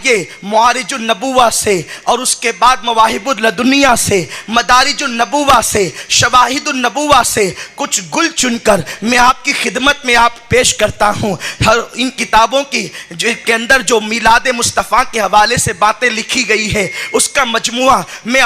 آئیے معارج النبوہ سے اور اس کے بعد مواہب اللدنیہ سے، مدارج النبوہ سے، شواہد النبوہ سے کچھ گل چن کر میں آپ کی خدمت میں آپ پیش کرتا ہوں۔ ہر ان کتابوں کی کے اندر جو میلاد مصطفیٰ کے حوالے سے باتیں لکھی گئی ہے اس کا مجموعہ میں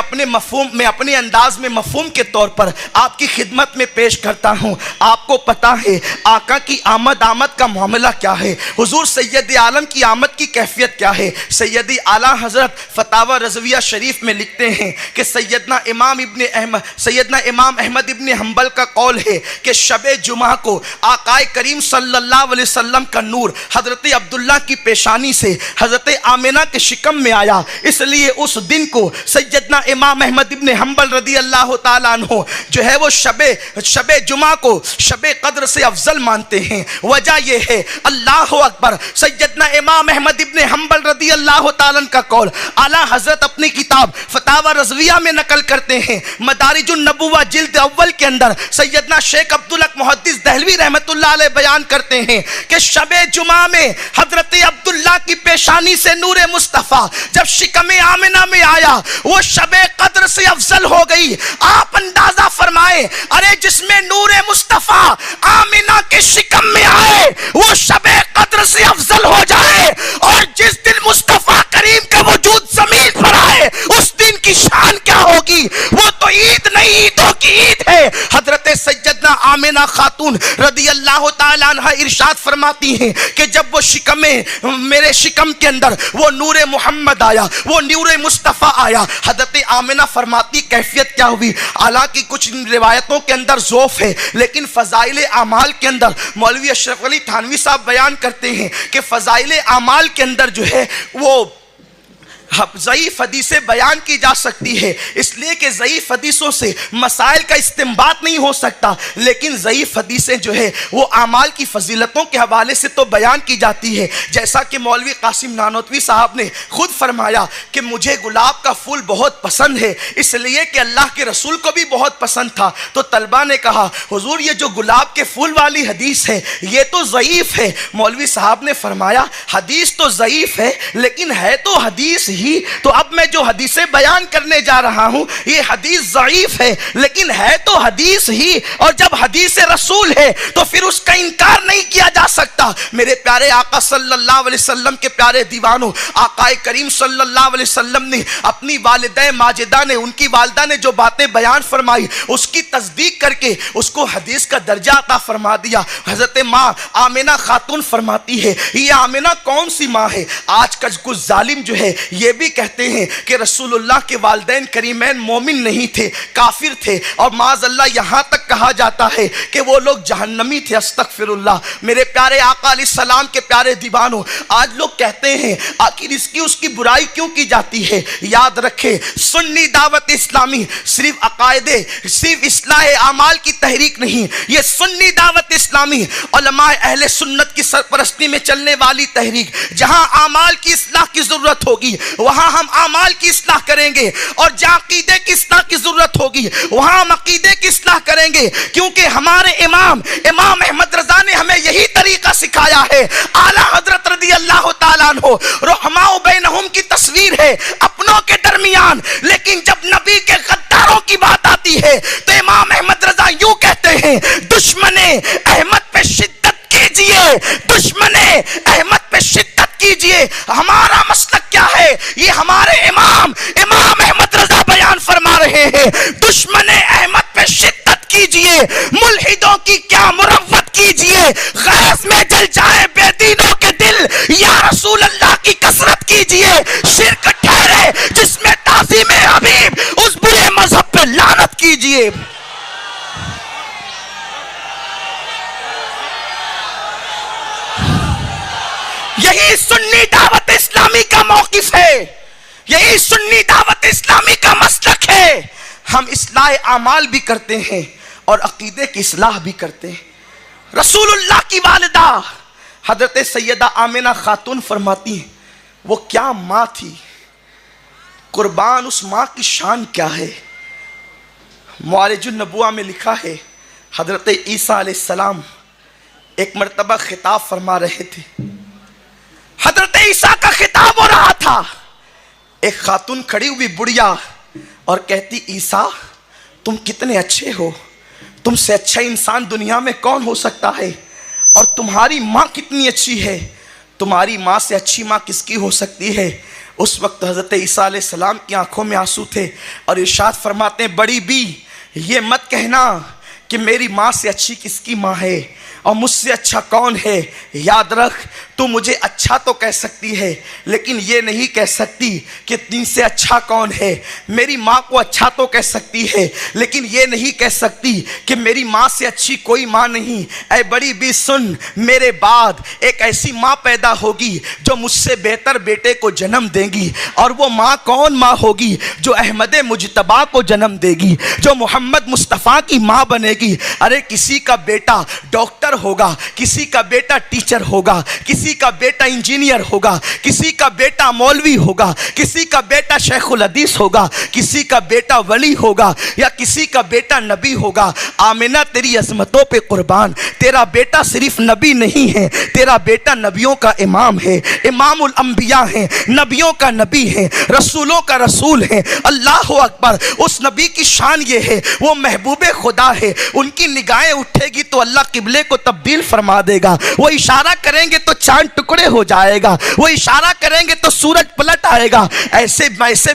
اپنے انداز میں مفہوم کے طور پر آپ کی خدمت میں پیش کرتا ہوں۔ آپ کو پتا ہے آقا کی آمد کا معاملہ کیا ہے، حضور سید عالم کی آمد کی کیفیت کیا ہے۔ سیدی اعلیٰ حضرت فتاوی رضویہ شریف میں لکھتے ہیں کہ سیدنا امام احمد ابن حنبل کا قول ہے کہ شب جمعہ کو آقا کریم صلی اللہ علیہ وسلم کا نور حضرت عبداللہ کی پیشانی سے حضرت آمنہ کے شکم میں آیا، اس لیے اس دن کو سیدنا امام احمد ابن حنبل رضی اللہ تعالیٰ عنہ جو ہے وہ شب جمعہ کو شب قدر سے افضل مانتے ہیں۔ وجہ یہ ہے، اللہ اکبر، سیدنا امام احمد ابن حنبل رضی اللہ تعالیٰ کا قول اعلیٰ حضرت اپنی کتاب فتاوی رضویہ میں نقل کرتے ہیں۔ مدارج النبوہ جلد اول کے اندر سیدنا شیخ عبدالحق محدث دہلوی رحمت اللہ علیہ بیان کرتے ہیں کہ شب جمعہ میں حضرت عبداللہ کی پیشانی سے نور مصطفیٰ جب شکم آمنہ میں آیا وہ شب قدر سے افضل ہو گئی۔ آپ اندازہ فرمائیں، ارے جس میں نور مصطفیٰ آمنہ کے شکم میں آئے وہ شب قدر سے افضل ہو جائے، اور جس دن مصطفیٰ کریم کا وجود زمین پر آئے اس دن کی شان کیا ہوگی؟ وہ تو عید نہیں، عیدوں کی عید ہے۔ حضرت سیدنا آمنہ خاتون رضی اللہ تعالیٰ عنہ ارشاد فرماتی ہیں کہ جب وہ میرے شکم کے اندر وہ نور محمد آیا، وہ نور مصطفیٰ آیا، حضرت آمنہ فرماتی کیفیت کیا ہوئی؟ حالانکہ کچھ روایتوں کے اندر ضعف ہے لیکن فضائل اعمال کے اندر مولوی اشرف علی تھانوی صاحب بیان کرتے ہیں کہ فضائل اعمال کے اندر جو ہے وہ ضعیف حدیثیں بیان کی جا سکتی ہے، اس لیے کہ ضعیف حدیثوں سے مسائل کا استنباط نہیں ہو سکتا، لیکن ضعیف حدیثیں جو ہے وہ اعمال کی فضیلتوں کے حوالے سے تو بیان کی جاتی ہے۔ جیسا کہ مولوی قاسم نانوتوی صاحب نے خود فرمایا کہ مجھے گلاب کا پھول بہت پسند ہے اس لیے کہ اللہ کے رسول کو بھی بہت پسند تھا، تو طلبہ نے کہا حضور یہ جو گلاب کے پھول والی حدیث ہے یہ تو ضعیف ہے۔ مولوی صاحب نے فرمایا حدیث تو ضعیف ہے لیکن ہے تو حدیث ہی، تو اب میں جو حدیثیں بیان کرنے جا رہا ہوں یہ حدیث ضعیف ہے لیکن ہے تو حدیث ہی، اور جب حدیث رسول ہے تو پھر اس کا انکار نہیں کیا جا سکتا۔ میرے پیارے آقا صلی اللہ علیہ وسلم کے پیارے دیوانوں، آقا کریم صلی اللہ علیہ وسلم نے اپنی والدہ ماجدہ نے، ان کی والدہ نے جو باتیں بیان فرمائی اس کی تصدیق کر کے اس کو حدیث کا درجہ عطا فرما دیا۔ حضرت ماں آمنہ خاتون فرماتی ہے یہ آمنہ کون سی ماں ہے؟ آج کا کچھ ظالم جو ہے یہ بھی کہتے ہیں کہ رسول اللہ کے والدین کریمین مومن نہیں تھے، کافر تھے، اور معاذ اللہ یہاں تک کہا جاتا ہے کہ وہ لوگ جہنمی تھے، استغفر اللہ۔ میرے پیارے آقا علیہ السلام کے پیارے دیوانوں، آج لوگ کہتے ہیں آخر اس کی برائی کیوں کی جاتی ہے؟ یاد رکھے سنی دعوت اسلامی صرف عقائد، صرف اصلاح اعمال کی تحریک نہیں، یہ سنی دعوت اسلامی علماء اہل سنت کی سرپرستی میں چلنے والی تحریک، جہاں اعمال کی اصلاح کی ضرورت ہوگی وہاں ہم اعمال کی اصلاح کریں گے، اور جہاں عقیدے کی اصلاح کی ضرورت ہوگی وہاں ہم عقیدے کی اصلاح کریں گے، کیونکہ ہمارے امام احمد رضا نے ہمیں یہی طریقہ سکھایا ہے۔ اعلیٰ حضرت رضی اللہ تعالیٰ عنہ رحماء بینہم کی تصویر ہے اپنوں کے درمیان، لیکن جب نبی کے غداروں کی بات آتی ہے تو امام احمد رضا یوں کہتے ہیں دشمن احمد پہ شدت کیجئے، دشمن احمد پہ شدت کیجئے۔ ہمارا مسلک کیا ہے؟ یہ ہمارے امام احمد رضا بیان فرما رہے ہیں دشمن احمد پہ شدت کیجئے، ملحدوں کی کیا مروت کیجئے، غیظ میں جل جائے بے دینوں کے دل، یا رسول اللہ کی کثرت کیجئے، شرک ٹھہرے جس میں تعظیم حبیب، اس برے مذہب پہ لعنت کیجئے۔ یہی سنی دعوت اسلامی کا موقف ہے، یہی سنی دعوت اسلامی کا مسلک ہے۔ ہم اصلاح اعمال بھی کرتے ہیں اور عقیدے کی اصلاح بھی کرتے ہیں۔ رسول اللہ کی والدہ حضرت سیدہ آمنہ خاتون فرماتی ہیں وہ کیا ماں تھی، قربان اس ماں کی شان کیا ہے۔ معارج النبوہ میں لکھا ہے حضرت عیسیٰ علیہ السلام ایک مرتبہ خطاب فرما رہے تھے، حضرت عیسیٰ کا خطاب ہو رہا تھا، ایک خاتون کھڑی ہوئی بڑھیا اور کہتی عیسیٰ تم کتنے اچھے ہو, تم سے اچھا انسان دنیا میں کون ہو سکتا ہے, اور تمہاری ماں کتنی اچھی ہے, تمہاری ماں سے اچھی ماں کس کی ہو سکتی ہے. اس وقت حضرت عیسیٰ علیہ السلام کی آنکھوں میں آنسو تھے اور ارشاد فرماتے ہیں بڑی بی یہ مت کہنا کہ میری ماں سے اچھی کس کی ماں ہے اور مجھ سے اچھا کون ہے. یاد رکھ تو مجھے اچھا تو کہہ سکتی ہے لیکن یہ نہیں کہہ سکتی کہ تم سے اچھا کون ہے. میری ماں کو اچھا تو کہہ سکتی ہے لیکن یہ نہیں کہہ سکتی کہ میری ماں سے اچھی کوئی ماں نہیں. اے بڑی بھی سن, میرے بعد ایک ایسی ماں پیدا ہوگی جو مجھ سے بہتر بیٹے کو جنم دے گی, اور وہ ماں کون ماں ہوگی؟ جو احمد مجتبیٰ کو جنم دے گی, جو محمد مصطفیٰ کی ماں بنے گی. ارے کسی کا بیٹا ڈاکٹر ہوگا, کسی کا بیٹا ٹیچر ہوگا, کسی کا بیٹا انجینئر ہوگا, کسی کا بیٹا مولوی ہوگا, کسی کا بیٹا شیخ الحدیث ہوگا, کسی کا بیٹا ولی ہوگا, یا کسی کا بیٹا نبی ہوگا. آمنہ تیری عظمتوں پہ قربان, تیرا بیٹا صرف نبی نہیں ہے, تیرا بیٹا نبیوں کا امام ہے, امام الانبیاء ہے, نبیوں کا نبی ہے, رسولوں کا رسول ہے. اللہ اکبر. اس نبی کی شان یہ ہے وہ محبوب خدا ہے, ان کی نگاہیں اٹھے گی تو اللہ قبلے کو تبدیل فرما دے گا, وہ اشارہ کریں گے تو چاند ٹکڑے ہو جائے گا, وہ اشارہ کریں گے تو سورج پلٹ آئے گا. ایسے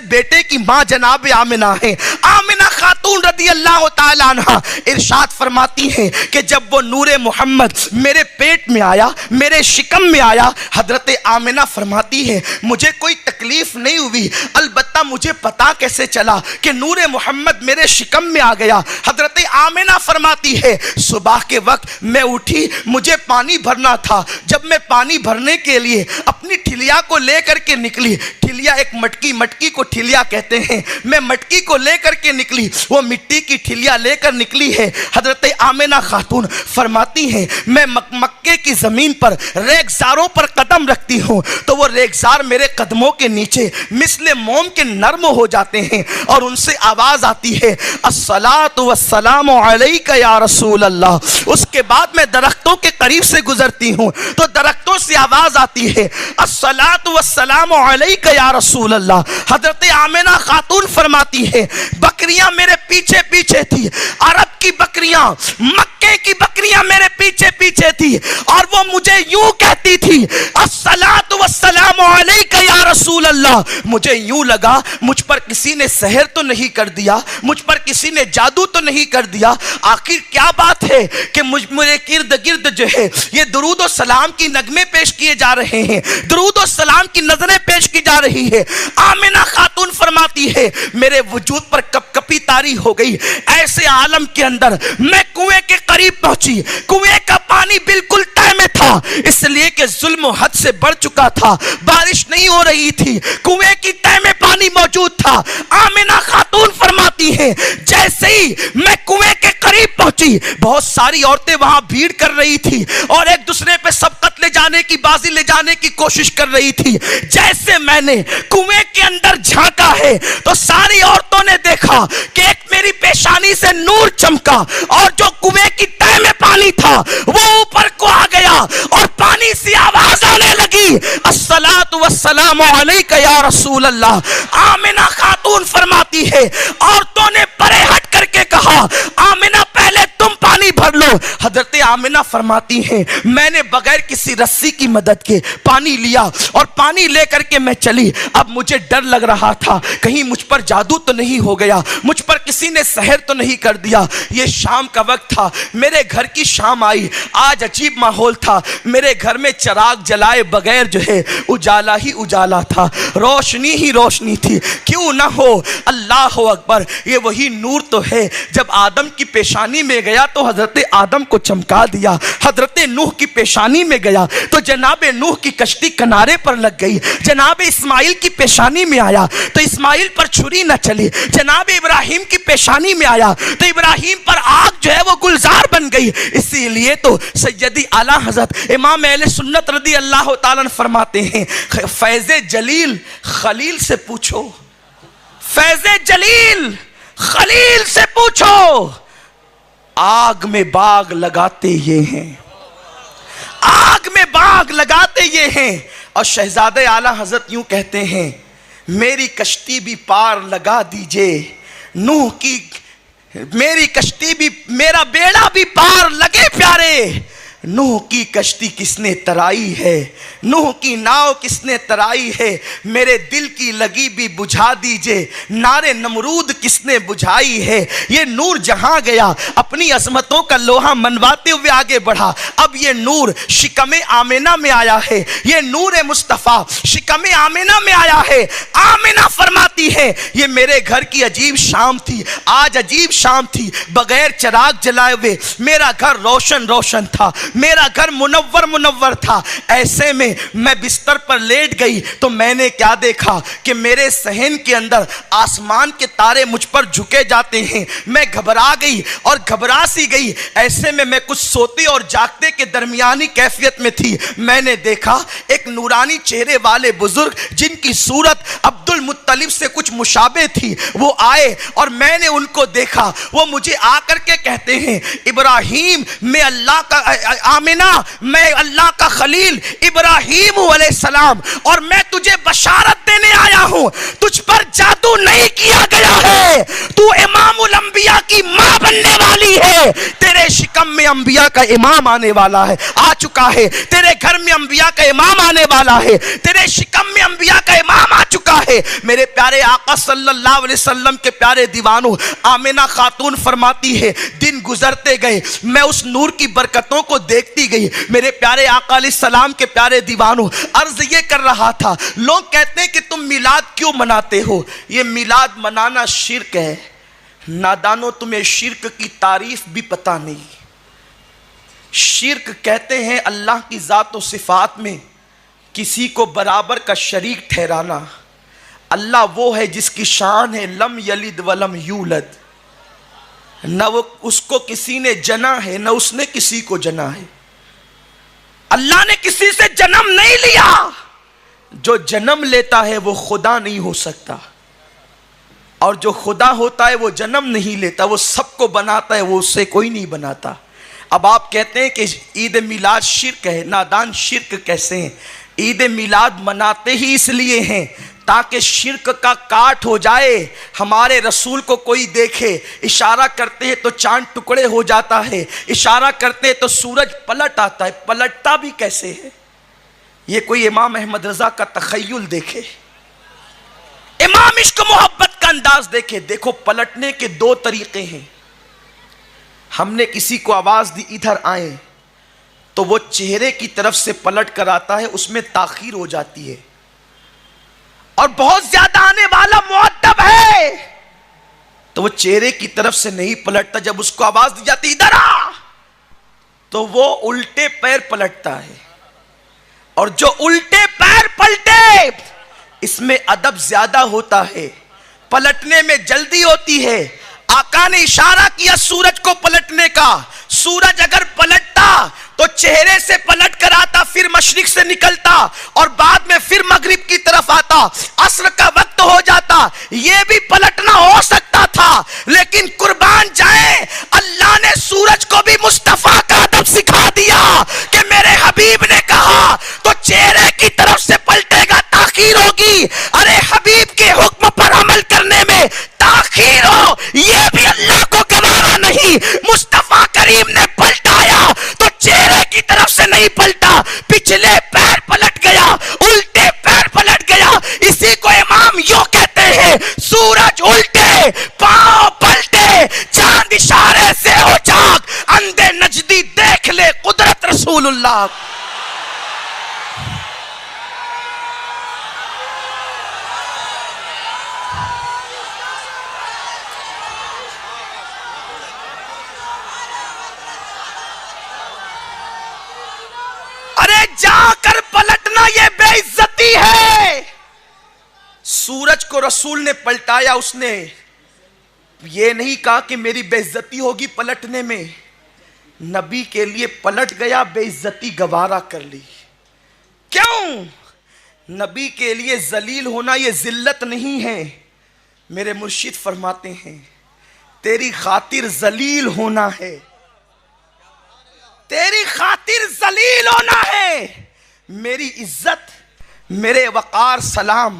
بیٹے کی ماں جناب آمنہ ہے. آمنہ خاتون رضی اللہ تعالیٰ عنہ ارشاد فرماتی ہیں کہ جب وہ نور محمد میرے پیٹ میں آیا, میرے شکم میں آیا, حضرت آمنہ فرماتی ہے مجھے کوئی تکلیف نہیں ہوئی, البتہ مجھے پتا کیسے چلا کہ نور محمد میرے شکم میں آ گیا. حضرت آمنہ فرماتی ہے صبح کے وقت میں اٹھی, مجھے پانی بھرنا تھا. جب میں پانی بھرنے کے لیے اپنی ٹھلیا کو لے کر کے نکلی, ٹھلیا ایک مٹکی کو ٹھلیا کہتے ہیں, میں مٹکی کو لے کر کے نکلی, وہ مٹی کی ٹھلیا لے کر نکلی ہے. حضرت آمنہ خاتون فرماتی ہیں میں مکے کی زمین پر ریگزاروں پر قدم رکھتی ہوں تو وہ ریگزار میرے قدموں کے نیچے مثل موم کے نرم ہو جاتے ہیں اور ان سے آواز آتی ہے الصلاۃ والسلام علیک یا رسول اللہ. اس کے بعد میں درختوں کے قریب سے گزرتی ہوں تو درختوں سے آواز آتی ہے الصلاۃ والسلام علیک یا رسول اللہ. حضرت آمنہ خاتون فرماتی ہے بکریاں میرے پیچھے پیچھے تھی, عرب کی بکریاں, مکے کی بکریاں میرے پیچھے پیچھے تھی, اور وہ مجھے یوں کہتی تھی الصلاۃ والسلام علیک یا رسول اللہ. مجھے یوں لگا مجھ پر کسی نے سحر تو نہیں کر دیا, مجھ پر کسی نے جادو تو نہیں کر دیا, آخر کیا بات ہے کہ میرے ارد گرد جو ہے یہ درود و سلام کی نغمے پیش کیے جا رہے ہیں, درود و سلام کی نظریں پیش کی جا رہی ہے. آمنہ خاتون فرماتی ہے میرے وجود پر کپ کپی طاری ہو گئی. ایسے عالم کے اندر میں کنویں کے قریب پہنچی, کنویں کا پانی بالکل تہ میں تھا اس لیے کہ ظلم و حد سے بڑھ چکا تھا, بارش نہیں ہو رہی تھی, کنویں کی تہ میں پانی موجود تھا. آمنہ خاتون فرماتی ہے جیسے ہی میں کنویں کے قریب پہنچی بہت ساری عورتیں وہاں بھیڑ کر رہی تھی اور ایک دوسرے پہ سبقت لے جانے کی, بازی لے جانے کی کوشش کر رہی تھی. جیسے میں نے کنویں کے اندر جھانکا ہے تو ساری عورتوں نے دیکھا کہ ایک میری پیشانی سے نور چمکا اور جو کنویں کی تہ میں پانی تھا وہ اوپر کو آ گیا اور پانی سے آواز آنے لگی الصلاۃ والسلام علیک یا رسول اللہ. آمنہ خاتون فرماتی ہے عورتوں نے پرے ہٹ کر کے کہا آمنہ پہلے تم پانی بھر لو. حضرت آمنہ فرماتی ہیں میں نے بغیر کسی رسی کی مدد کے پانی لیا اور پانی لے کر کے میں چلی. اب مجھے ڈر لگ رہا تھا کہیں مجھ پر جادو تو نہیں ہو گیا, مجھ پر کسی نے سحر تو نہیں کر دیا. یہ شام کا وقت تھا, میرے گھر کی شام آئی. آج عجیب ماحول تھا, میرے گھر میں چراغ جلائے بغیر جو ہے اجالا ہی اجالا تھا, روشنی ہی روشنی تھی. کیوں نہ ہو, اللہ اکبر, یہ وہی نور تو ہے جب آدم کی پیشانی میں گیا تو حضرت آدم کو چمکا دیا, حضرت نوح کی پیشانی میں گیا تو جناب نوح کی کشتی کنارے پر لگ گئی, جناب اسماعیل کی پیشانی میں آیا تو اسماعیل پر چھری نہ چلی, جناب ابراہیم کی پیشانی میں آیا تو ابراہیم پر آگ جو ہے وہ گلزار بن گئی. اسی لیے تو سیدی اعلیٰ حضرت امام اہل سنت رضی اللہ تعالیٰ فرماتے ہیں فیض جلیل خلیل سے پوچھو, فیض جلیل خلیل سے پوچھو, آگ میں باغ لگاتے یہ ہیں, آگ میں باغ لگاتے یہ ہیں. اور شہزادہ اعلیٰ حضرت یوں کہتے ہیں میری کشتی بھی پار لگا دیجئے، نوح کی میری کشتی بھی، میرا بیڑا بھی پار لگے پیارے، نوح کی کشتی کس نے ترائی ہے، نوح کی ناؤ کس نے ترائی ہے، میرے دل کی لگی بھی بجھا دیجئے، نار نمرود کس نے بجھائی ہے۔ یہ نور جہاں گیا اپنی عظمتوں کا لوہا منواتے ہوئے آگے بڑھا، اب یہ نور شکم آمنہ میں آیا ہے، یہ نور مصطفیٰ شکم آمنہ میں آیا ہے۔ آمنہ فرماتی ہے یہ میرے گھر کی عجیب شام تھی، آج عجیب شام تھی، بغیر چراغ جلائے ہوئے میرا گھر روشن روشن تھا، میرا گھر منور منور تھا۔ ایسے میں بستر پر لیٹ گئی تو میں نے کیا دیکھا کہ میرے صحن کے اندر آسمان کے تارے مجھ پر جھکے جاتے ہیں۔ میں گھبرا گئی اور گھبرا سی گئی۔ ایسے میں کچھ سوتے اور جاگتے کے درمیانی کیفیت میں تھی۔ میں نے دیکھا ایک نورانی چہرے والے بزرگ جن کی صورت عبد المطلب سے کچھ مشابہ تھی، وہ آئے اور میں نے ان کو دیکھا۔ وہ مجھے آ کر کے کہتے ہیں ابراہیم میں اللہ کا، آمنہ میں اللہ کا خلیل ابراہیم علیہ السلام، اور میں تجھے بشارت دینے آیا ہوں، تجھ پر جادو نہیں کیا گیا ہے، تو امام الانبیاء کی ماں بننے والی ہے، تیرے شکم میں انبیاء کا امام آنے والا ہے، آ چکا ہے، تیرے گھر میں انبیاء کا امام آنے والا ہے، تیرے شکم میں انبیاء کا امام آ چکا ہے۔ میرے پیارے آقا صلی اللہ علیہ وسلم کے پیارے دیوانوں، آمنہ خاتون فرماتی ہے دن گزرتے گئے، میں اس نور کی برکتوں کو دیکھتی گئی۔ میرے پیارے آقا علیہ السلام کے پیارے دیوانوں، عرض یہ کر رہا تھا، لوگ کہتے ہیں کہ تم میلاد کیوں مناتے ہو؟ یہ میلاد منانا شرک ہے۔ نادانو، تمہیں شرک کی تعریف بھی پتہ نہیں۔ شرک کہتے ہیں اللہ کی ذات و صفات میں کسی کو برابر کا شریک ٹھہرانا۔ اللہ وہ ہے جس کی شان ہے لم یلد ولم یولد، نہ وہ اس کو کسی نے جنا ہے نہ اس نے کسی کو جنا ہے۔ اللہ نے کسی سے جنم نہیں لیا، جو جنم لیتا ہے وہ خدا نہیں ہو سکتا، اور جو خدا ہوتا ہے وہ جنم نہیں لیتا، وہ سب کو بناتا ہے، وہ اس سے کوئی نہیں بناتا۔ اب آپ کہتے ہیں کہ عید میلاد شرک ہے، نادان شرک کیسے ہیں؟ عید میلاد مناتے ہی اس لیے ہیں تاکہ شرک کا کاٹ ہو جائے۔ ہمارے رسول کو کوئی دیکھے، اشارہ کرتے ہیں تو چاند ٹکڑے ہو جاتا ہے، اشارہ کرتے ہیں تو سورج پلٹ آتا ہے۔ پلٹتا بھی کیسے ہے؟ یہ کوئی امام احمد رضا کا تخیل دیکھے، امام عشق محبت کا انداز دیکھے۔ دیکھو پلٹنے کے دو طریقے ہیں۔ ہم نے کسی کو آواز دی ادھر آئیں تو وہ چہرے کی طرف سے پلٹ کر آتا ہے، اس میں تاخیر ہو جاتی ہے، اور بہت زیادہ آنے والا مؤدب ہے تو وہ چہرے کی طرف سے نہیں پلٹتا۔ جب اس کو آواز دی جاتی ادھر آ تو وہ الٹے پیر پلٹتا ہے، اور جو الٹے پیر پلٹے اس میں ادب زیادہ ہوتا ہے، پلٹنے میں جلدی ہوتی ہے۔ آقا نے اشارہ کیا سورج کو پلٹنے کا۔ سورج اگر پلٹتا تو چہرے سے پلٹ کر آتا، پھر مشرق سے نکلتا اور بعد میں پھر مغرب کی طرف آتا، عصر کا وقت ہو جاتا۔ یہ بھی پلٹنا ہو سکتا تھا، لیکن قربان جائیں اللہ نے سورج کو بھی مصطفیٰ کا ادب سکھا دیا کہ میرے حبیب نے کہا تو چہرے کی طرف سے پلٹے گا، تاخیر ہوگی۔ ارے حبیب کے حکم پر عمل کرنے میں تاخیر ہو یہ بھی اللہ کو گوارا نہیں۔ مصطفیٰ کریم نے پلٹایا تو چہرے کی طرف سے نہیں پلٹا، پچھلے پیر پلٹ گیا، الٹے پیر پلٹ گیا۔ اسی کو امام یوں کہتے ہیں، سورج الٹے پاؤں پلٹے، چاند اشارے سے ہو جاگ، اندھے نجدی دیکھ لے قدرت رسول اللہ۔ ارے جا کر پلٹنا یہ بے عزتی ہے۔ سورج کو رسول نے پلٹایا، اس نے یہ نہیں کہا کہ میری بے عزتی ہوگی پلٹنے میں، نبی کے لیے پلٹ گیا، بے عزتی گوارا کر لی۔ کیوں؟ نبی کے لیے ذلیل ہونا یہ ذلت نہیں ہے۔ میرے مرشد فرماتے ہیں تیری خاطر ذلیل ہونا ہے، تیری خاطر ذلیل ہونا ہے۔ میری عزت، میرے وقار سلام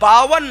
52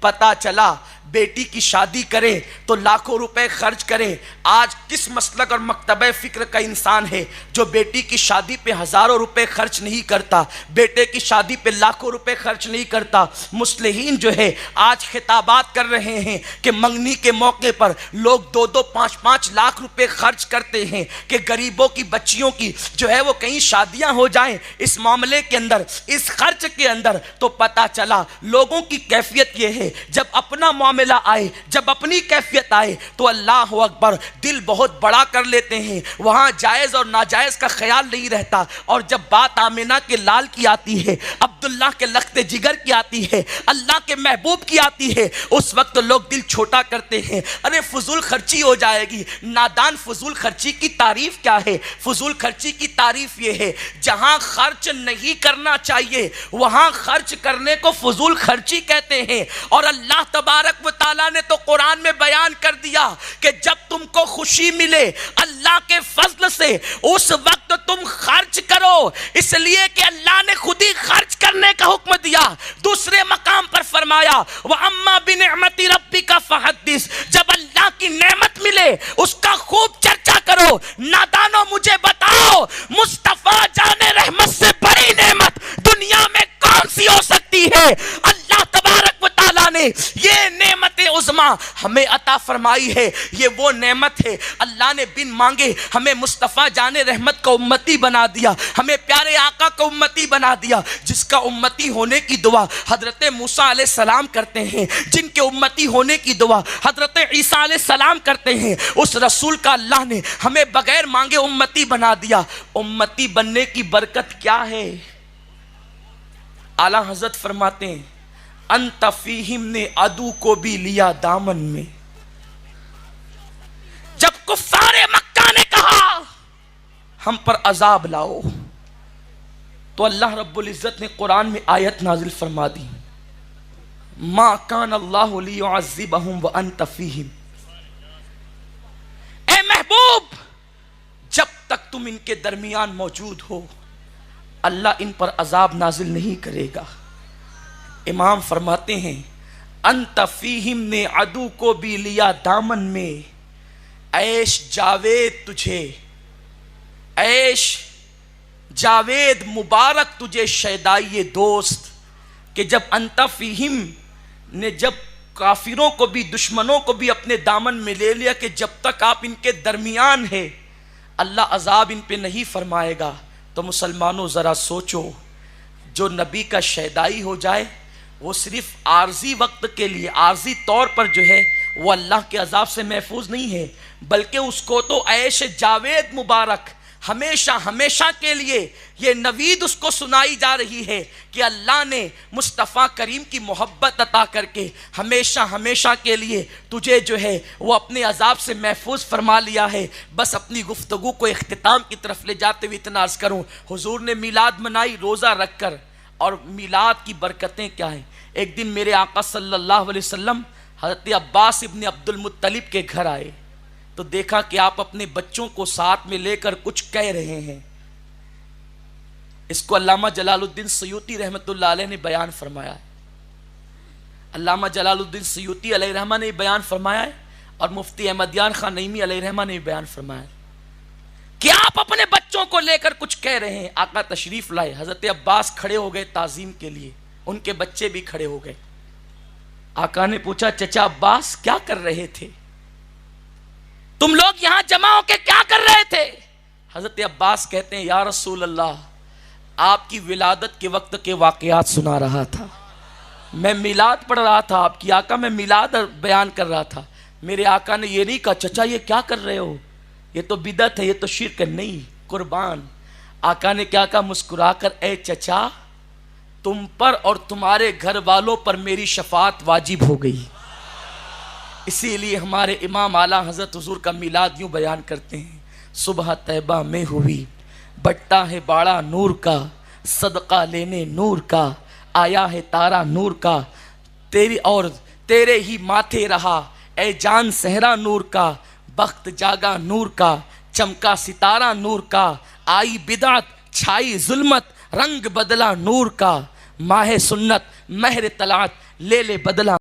پتا چلا بیٹی کی شادی کریں تو لاکھوں روپے خرچ کریں. آج کس مسلک اور مکتبہ فکر کا انسان ہے جو بیٹی کی شادی پہ ہزاروں روپے خرچ نہیں کرتا, بیٹے کی شادی پہ لاکھوں روپے خرچ نہیں کرتا؟ مصلحین جو ہے آج خطابات کر رہے ہیں کہ منگنی کے موقع پر لوگ 2-5 لاکھ روپے خرچ کرتے ہیں کہ غریبوں کی بچیوں کی جو ہے وہ کہیں شادیاں ہو جائیں. اس معاملے کے اندر, اس خرچ کے اندر تو پتا چلا لوگوں کی کیفیت یہ ہے, جب اپنا معاملہ آئے, جب اپنی کیفیت آئے تو اللہ اکبر دل بہت بڑا کر لیتے ہیں, وہاں جائز اور ناجائز کا خیال نہیں رہتا. اور جب بات آمینہ کے لال کی آتی ہے, عبداللہ کے لخت جگر کی آتی ہے, اللہ کے محبوب کی آتی ہے, اس وقت لوگ دل چھوٹا کرتے ہیں. ارے فضول خرچی ہو جائے گی. نادان, فضول خرچی کی تعریف کیا ہے؟ فضول خرچی کی تعریف یہ ہے جہاں خرچ نہیں کرنا چاہیے وہاں خرچ کرنے کو فضول خرچی کہتے ہیں. اور اللہ تبارک و تعالیٰ نے تو قرآن میں بیان کر دیا کہ جب تم کو خوشی ملے اللہ کے فضل سے اس وقت تم خرچ کرو, اس لیے کہ اللہ نے خود ہی خرچ کرنے کا حکم دیا. دوسرے مقام پر فرمایا وَأَمَّا بِنِعْمَةِ رَبِّكَ فَحَدِّثْ, جب اللہ کی نعمت ملے اس کا خوب چرچا کرو. نادانو مجھے بتاؤ مصطفیٰ جان رحمت سے بڑی نعمت دنیا میں کون سی ہو سکتی ہے؟ اللہ تبارک و تعالیٰ نے یہ نعمت عظمیٰ ہمیں عطا فرمائی ہے. یہ وہ نعمت ہے, اللہ نے بن مانگے ہمیں مصطفیٰ جان رحمت کا امتی بنا دیا, ہمیں پیارے آقا کا امتی بنا دیا, جس کا امتی ہونے کی دعا حضرت موسیٰ علیہ السلام کرتے ہیں, جن کے امتی ہونے کی دعا حضرت عیسیٰ علیہ السلام کرتے ہیں. اس رسول کا اللہ نے ہمیں بغیر مانگے امتی بنا دیا. امتی بننے کی برکت کیا ہے؟ اعلیٰ حضرت فرماتے ہیں انت فیہم نے عدو کو بھی لیا دامن میں. جب کفار مکہ نے کہا ہم پر عذاب لاؤ تو اللہ رب العزت نے قرآن میں آیت نازل فرما دی ما کان اللہ لیعذبہم وانت فیہم. اے محبوب جب تک تم ان کے درمیان موجود ہو اللہ ان پر عذاب نازل نہیں کرے گا. امام فرماتے ہیں انت فیہم نے عدو کو بھی لیا دامن میں, عیش جاوید تجھے, عیش جاوید مبارک تجھے شیدائی دوست, کہ جب انت فیہم نے جب کافروں کو بھی دشمنوں کو بھی اپنے دامن میں لے لیا کہ جب تک آپ ان کے درمیان ہے اللہ عذاب ان پہ نہیں فرمائے گا. تو مسلمانوں ذرا سوچو, جو نبی کا شیدائی ہو جائے وہ صرف عارضی وقت کے لیے, عارضی طور پر جو ہے وہ اللہ کے عذاب سے محفوظ نہیں ہے, بلکہ اس کو تو عیش جاوید مبارک ہمیشہ ہمیشہ کے لیے یہ نوید اس کو سنائی جا رہی ہے کہ اللہ نے مصطفیٰ کریم کی محبت عطا کر کے ہمیشہ ہمیشہ کے لیے تجھے جو ہے وہ اپنے عذاب سے محفوظ فرما لیا ہے. بس اپنی گفتگو کو اختتام کی طرف لے جاتے ہوئے اتنا عرض کروں, حضور نے میلاد منائی روزہ رکھ کر, اور میلاد کی برکتیں کیا ہیں. ایک دن میرے آقا صلی اللہ علیہ وسلم حضرت عباس ابن عبد المطلب کے گھر آئے تو دیکھا کہ آپ اپنے بچوں کو ساتھ میں لے کر کچھ کہہ رہے ہیں. اس کو علامہ جلال الدین سیوطی رحمۃ اللہ علیہ نے بیان فرمایا ہے. علامہ جلال الدین سیوطی علیہ رحمہ نے بیان فرمایا ہے, اور مفتی احمد یار خان نعیمی علیہ رحمہ نے بیان فرمایا ہے کہ آپ اپنے بچوں کو لے کر کچھ کہہ رہے ہیں. آقا تشریف لائے, حضرت عباس کھڑے ہو گئے تعظیم کے لیے, ان کے بچے بھی کھڑے ہو گئے. آقا نے پوچھا چچا عباس کیا کر رہے تھے, تم لوگ یہاں جمع ہو کے کیا کر رہے تھے؟ حضرت عباس کہتے ہیں یا رسول اللہ آپ کی ولادت کے وقت کے واقعات سنا رہا تھا, میں میلاد پڑھ رہا تھا آپ کی آقا, میں میلاد بیان کر رہا تھا. میرے آقا نے یہ نہیں کہا چچا یہ کیا کر رہے ہو, یہ تو بدعت ہے, یہ تو شرک ہے. نہیں قربان, آقا نے کیا کہا مسکرا کر اے چچا تم پر اور تمہارے گھر والوں پر میری شفاعت واجب ہو گئی. اسی لیے ہمارے امام اعلیٰ حضرت حضور کا میلاد یوں بیان کرتے ہیں صبح طیبہ میں ہوئی بٹا ہے باڑا نور کا, صدقہ لینے نور کا, آیا ہے تارا نور کا, تیری اور تیرے ہی ماتھے رہا اے جان صحرا نور کا, بخت جاگا نور کا, چمکا ستارہ نور کا, آئی بدعت چھائی ظلمت رنگ بدلا نور کا, ماہ سنت مہر طلعت لے لے بدلا